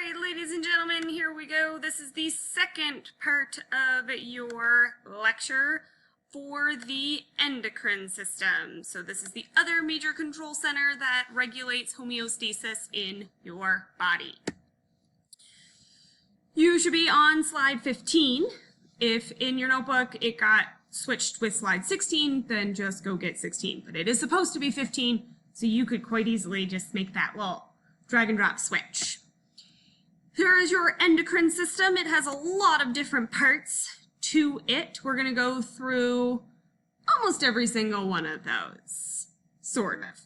Alright, ladies and gentlemen, here we go. This is the second part of your lecture for the endocrine system. So this is the other major control center that regulates homeostasis in your body. You should be on slide 15. If in your notebook it got switched with slide 16, then just go get 16. But it is supposed to be 15, so you could quite easily just make that little drag and drop switch. Here is your endocrine system. It has a lot of different parts to it. We're going to go through almost every single one of those, sort of.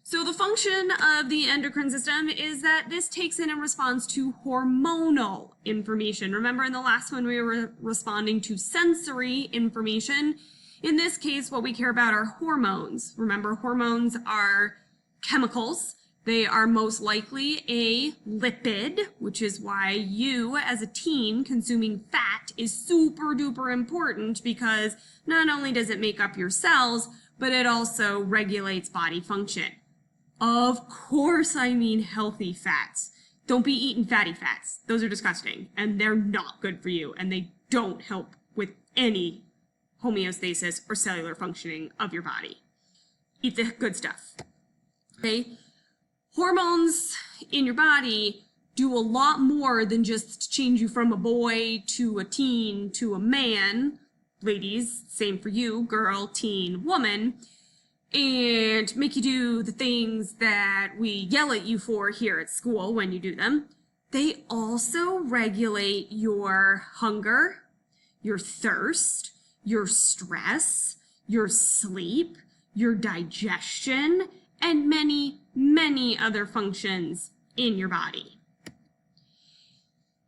So the function of the endocrine system is that this takes in and responds to hormonal information. Remember in the last one we were responding to sensory information. In this case, what we care about are hormones. Remember, hormones are chemicals. They are most likely a lipid, which is why you, as a teen, consuming fat is super duper important, because not only does it make up your cells, but it also regulates body function. Of course, I mean healthy fats. Don't be eating fatty fats. Those are disgusting, and they're not good for you, and they don't help with any homeostasis or cellular functioning of your body. Eat the good stuff. Okay? Hormones in your body do a lot more than just change you from a boy to a teen to a man. Ladies, same for you, girl, teen, woman, and make you do the things that we yell at you for here at school when you do them. They also regulate your hunger, your thirst, your stress, your sleep, your digestion, and many other functions in your body.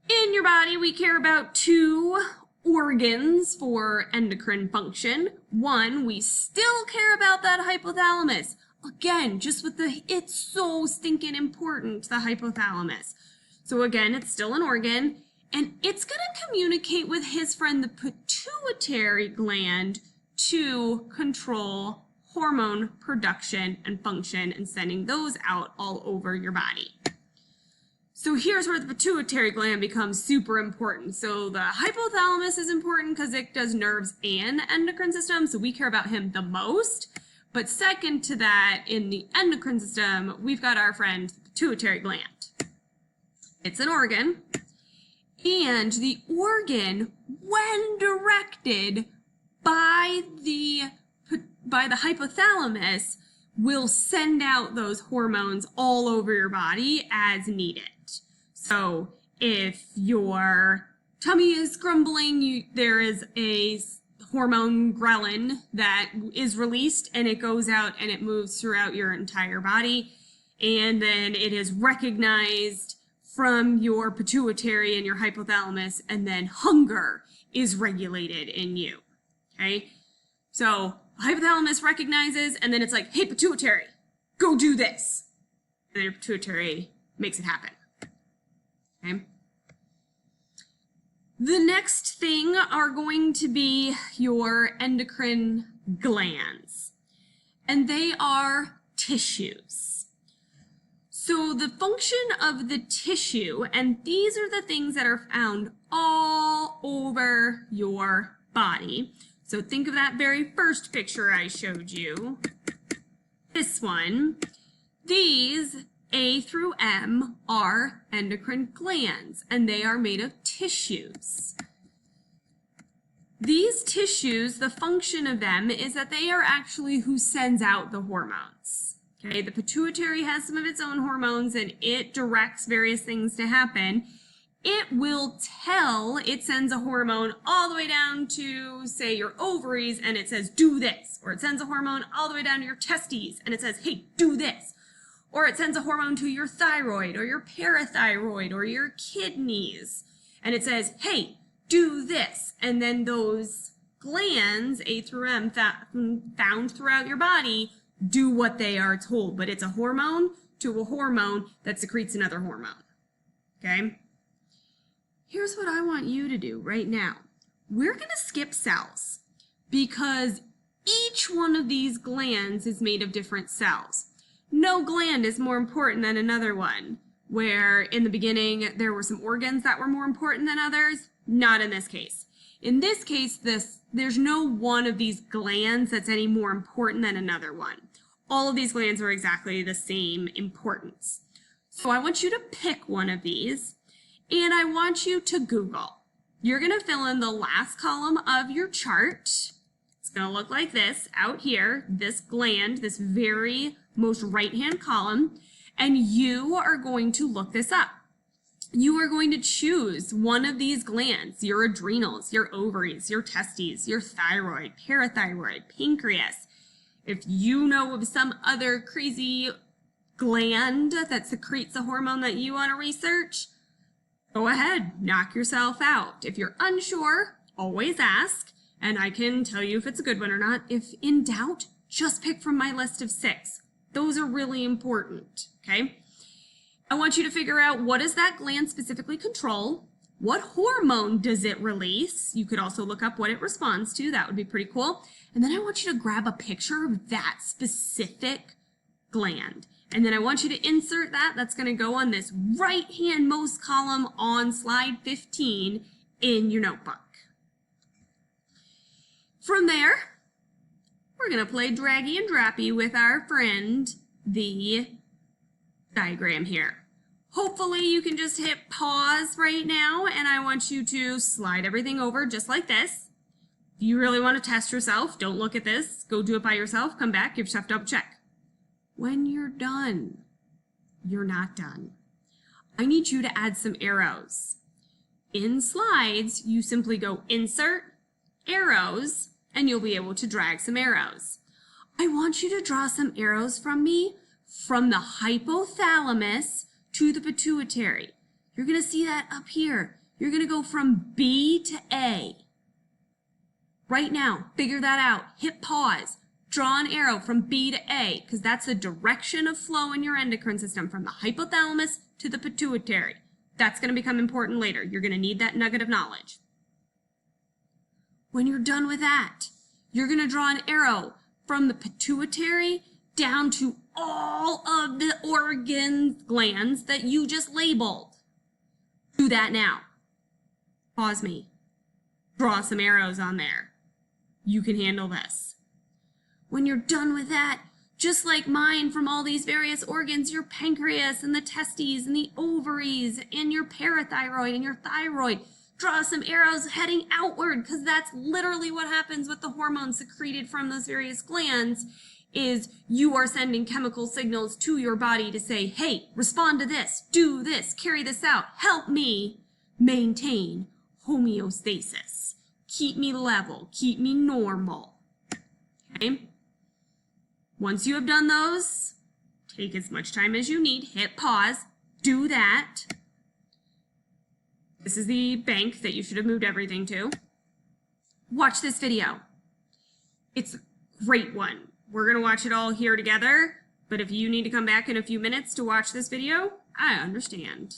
In your body, we care about two organs for endocrine function. One, we still care about that hypothalamus. Again, just with it's so stinking important, the hypothalamus. So again, it's still an organ, and it's going to communicate with his friend, the pituitary gland, to control hormone production and function and sending those out all over your body. So here's where the pituitary gland becomes super important. So the hypothalamus is important because it does nerves and endocrine system, so we care about him the most. But second to that, in the endocrine system, we've got our friend, the pituitary gland. It's an organ, and the organ, when directed by the hypothalamus, will send out those hormones all over your body as needed. So if your tummy is grumbling, there is a hormone ghrelin that is released, and it goes out and it moves throughout your entire body, and then it is recognized from your pituitary and your hypothalamus, and then hunger is regulated in you. Okay? So hypothalamus recognizes, and then it's like, hey, pituitary, go do this. And then your pituitary makes it happen. Okay? The next thing are going to be your endocrine glands, and they are tissues. So the function of the tissue, and these are the things that are found all over your body. So think of that very first picture I showed you, this one. These, A through M, are endocrine glands, and they are made of tissues. These tissues, the function of them is that they are actually who sends out the hormones. Okay, the pituitary has some of its own hormones, and it directs various things to happen. It will it sends a hormone all the way down to, say, your ovaries, and it says, do this. Or it sends a hormone all the way down to your testes, and it says, hey, do this. Or it sends a hormone to your thyroid, or your parathyroid, or your kidneys, and it says, hey, do this. And then those glands, A through M, found throughout your body, do what they are told. But it's a hormone to a hormone that secretes another hormone. Okay? Here's what I want you to do right now. We're going to skip cells because each one of these glands is made of different cells. No gland is more important than another one. where in the beginning there were some organs that were more important than others. Not in this case. In this case, there's no one of these glands that's any more important than another one. All of these glands are exactly the same importance. So I want you to pick one of these, and I want you to Google. You're going to fill in the last column of your chart. It's going to look like this out here, this gland, this very most right-hand column, and you are going to look this up. You are going to choose one of these glands, your adrenals, your ovaries, your testes, your thyroid, parathyroid, pancreas. If you know of some other crazy gland that secretes a hormone that you want to research, go ahead, knock yourself out. If you're unsure, always ask, and I can tell you if it's a good one or not. If in doubt, just pick from my list of 6. Those are really important, okay? I want you to figure out, what does that gland specifically control? What hormone does it release? You could also look up what it responds to. That would be pretty cool. And then I want you to grab a picture of that specific gland. And then I want you to insert that. That's going to go on this right-hand most column on slide 15 in your notebook. From there, we're going to play draggy and droppy with our friend, the diagram here. Hopefully you can just hit pause right now, and I want you to slide everything over just like this. If you really want to test yourself, don't look at this. Go do it by yourself. Come back, give yourself a double check. When you're done, you're not done. I need you to add some arrows. In slides, you simply go insert, arrows, and you'll be able to drag some arrows. I want you to draw some arrows from me from the hypothalamus to the pituitary. You're going to see that up here. You're going to go from B to A. Right now, figure that out. Hit pause. Draw an arrow from B to A, because that's the direction of flow in your endocrine system, from the hypothalamus to the pituitary. That's going to become important later. You're going to need that nugget of knowledge. When you're done with that, you're going to draw an arrow from the pituitary down to all of the organs, glands that you just labeled. Do that now. Pause me. Draw some arrows on there. You can handle this. When you're done with that, just like mine from all these various organs, your pancreas and the testes and the ovaries and your parathyroid and your thyroid, draw some arrows heading outward, because that's literally what happens with the hormones secreted from those various glands. Is you are sending chemical signals to your body to say, hey, respond to this, do this, carry this out, help me maintain homeostasis. Keep me level, keep me normal. Okay? Once you have done those, take as much time as you need, hit pause, do that. This is the bank that you should have moved everything to. Watch this video. It's a great one. We're going to watch it all here together, but if you need to come back in a few minutes to watch this video, I understand.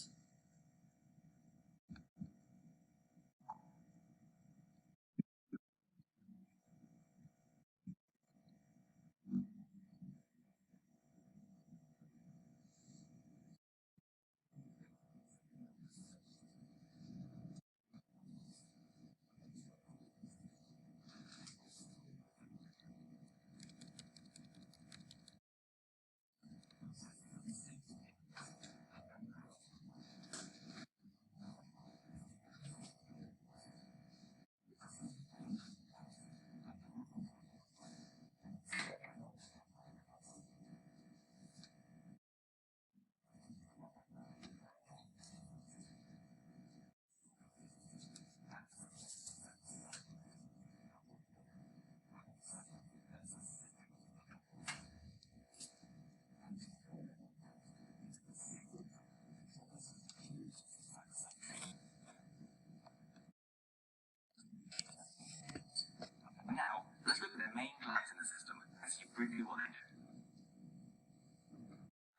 Now, let's look at the main glands in the system and see briefly what they do.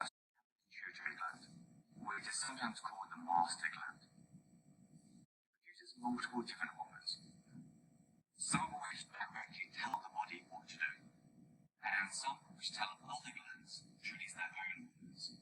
The pituitary gland, which is sometimes called the master gland, produces multiple different hormones, some of which directly tell the body what to do, and some which tell other glands to release their own hormones.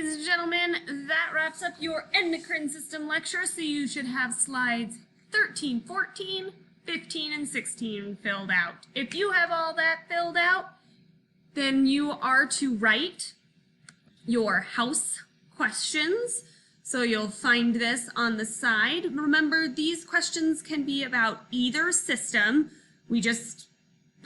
ladies and gentlemen, that wraps up your endocrine system lecture, so you should have slides 13, 14, 15, and 16 filled out. If you have all that filled out, then you are to write your house questions. So you'll find this on the side. Remember, these questions can be about either system. We just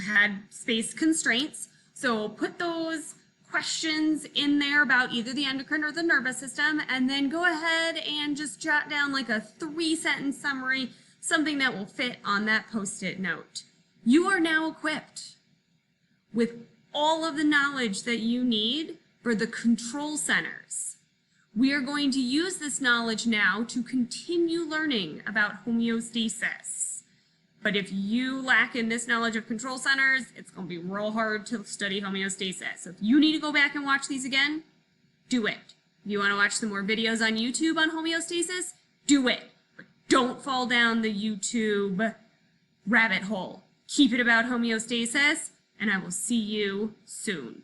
had space constraints. So put those questions in there about either the endocrine or the nervous system, and then go ahead and just jot down like a 3-sentence summary, something that will fit on that Post-it note. You are now equipped with all of the knowledge that you need for the control centers. We are going to use this knowledge now to continue learning about homeostasis. But if you lack in this knowledge of control centers, it's going to be real hard to study homeostasis. So if you need to go back and watch these again, do it. If you want to watch some more videos on YouTube on homeostasis, do it. But don't fall down the YouTube rabbit hole. Keep it about homeostasis, and I will see you soon.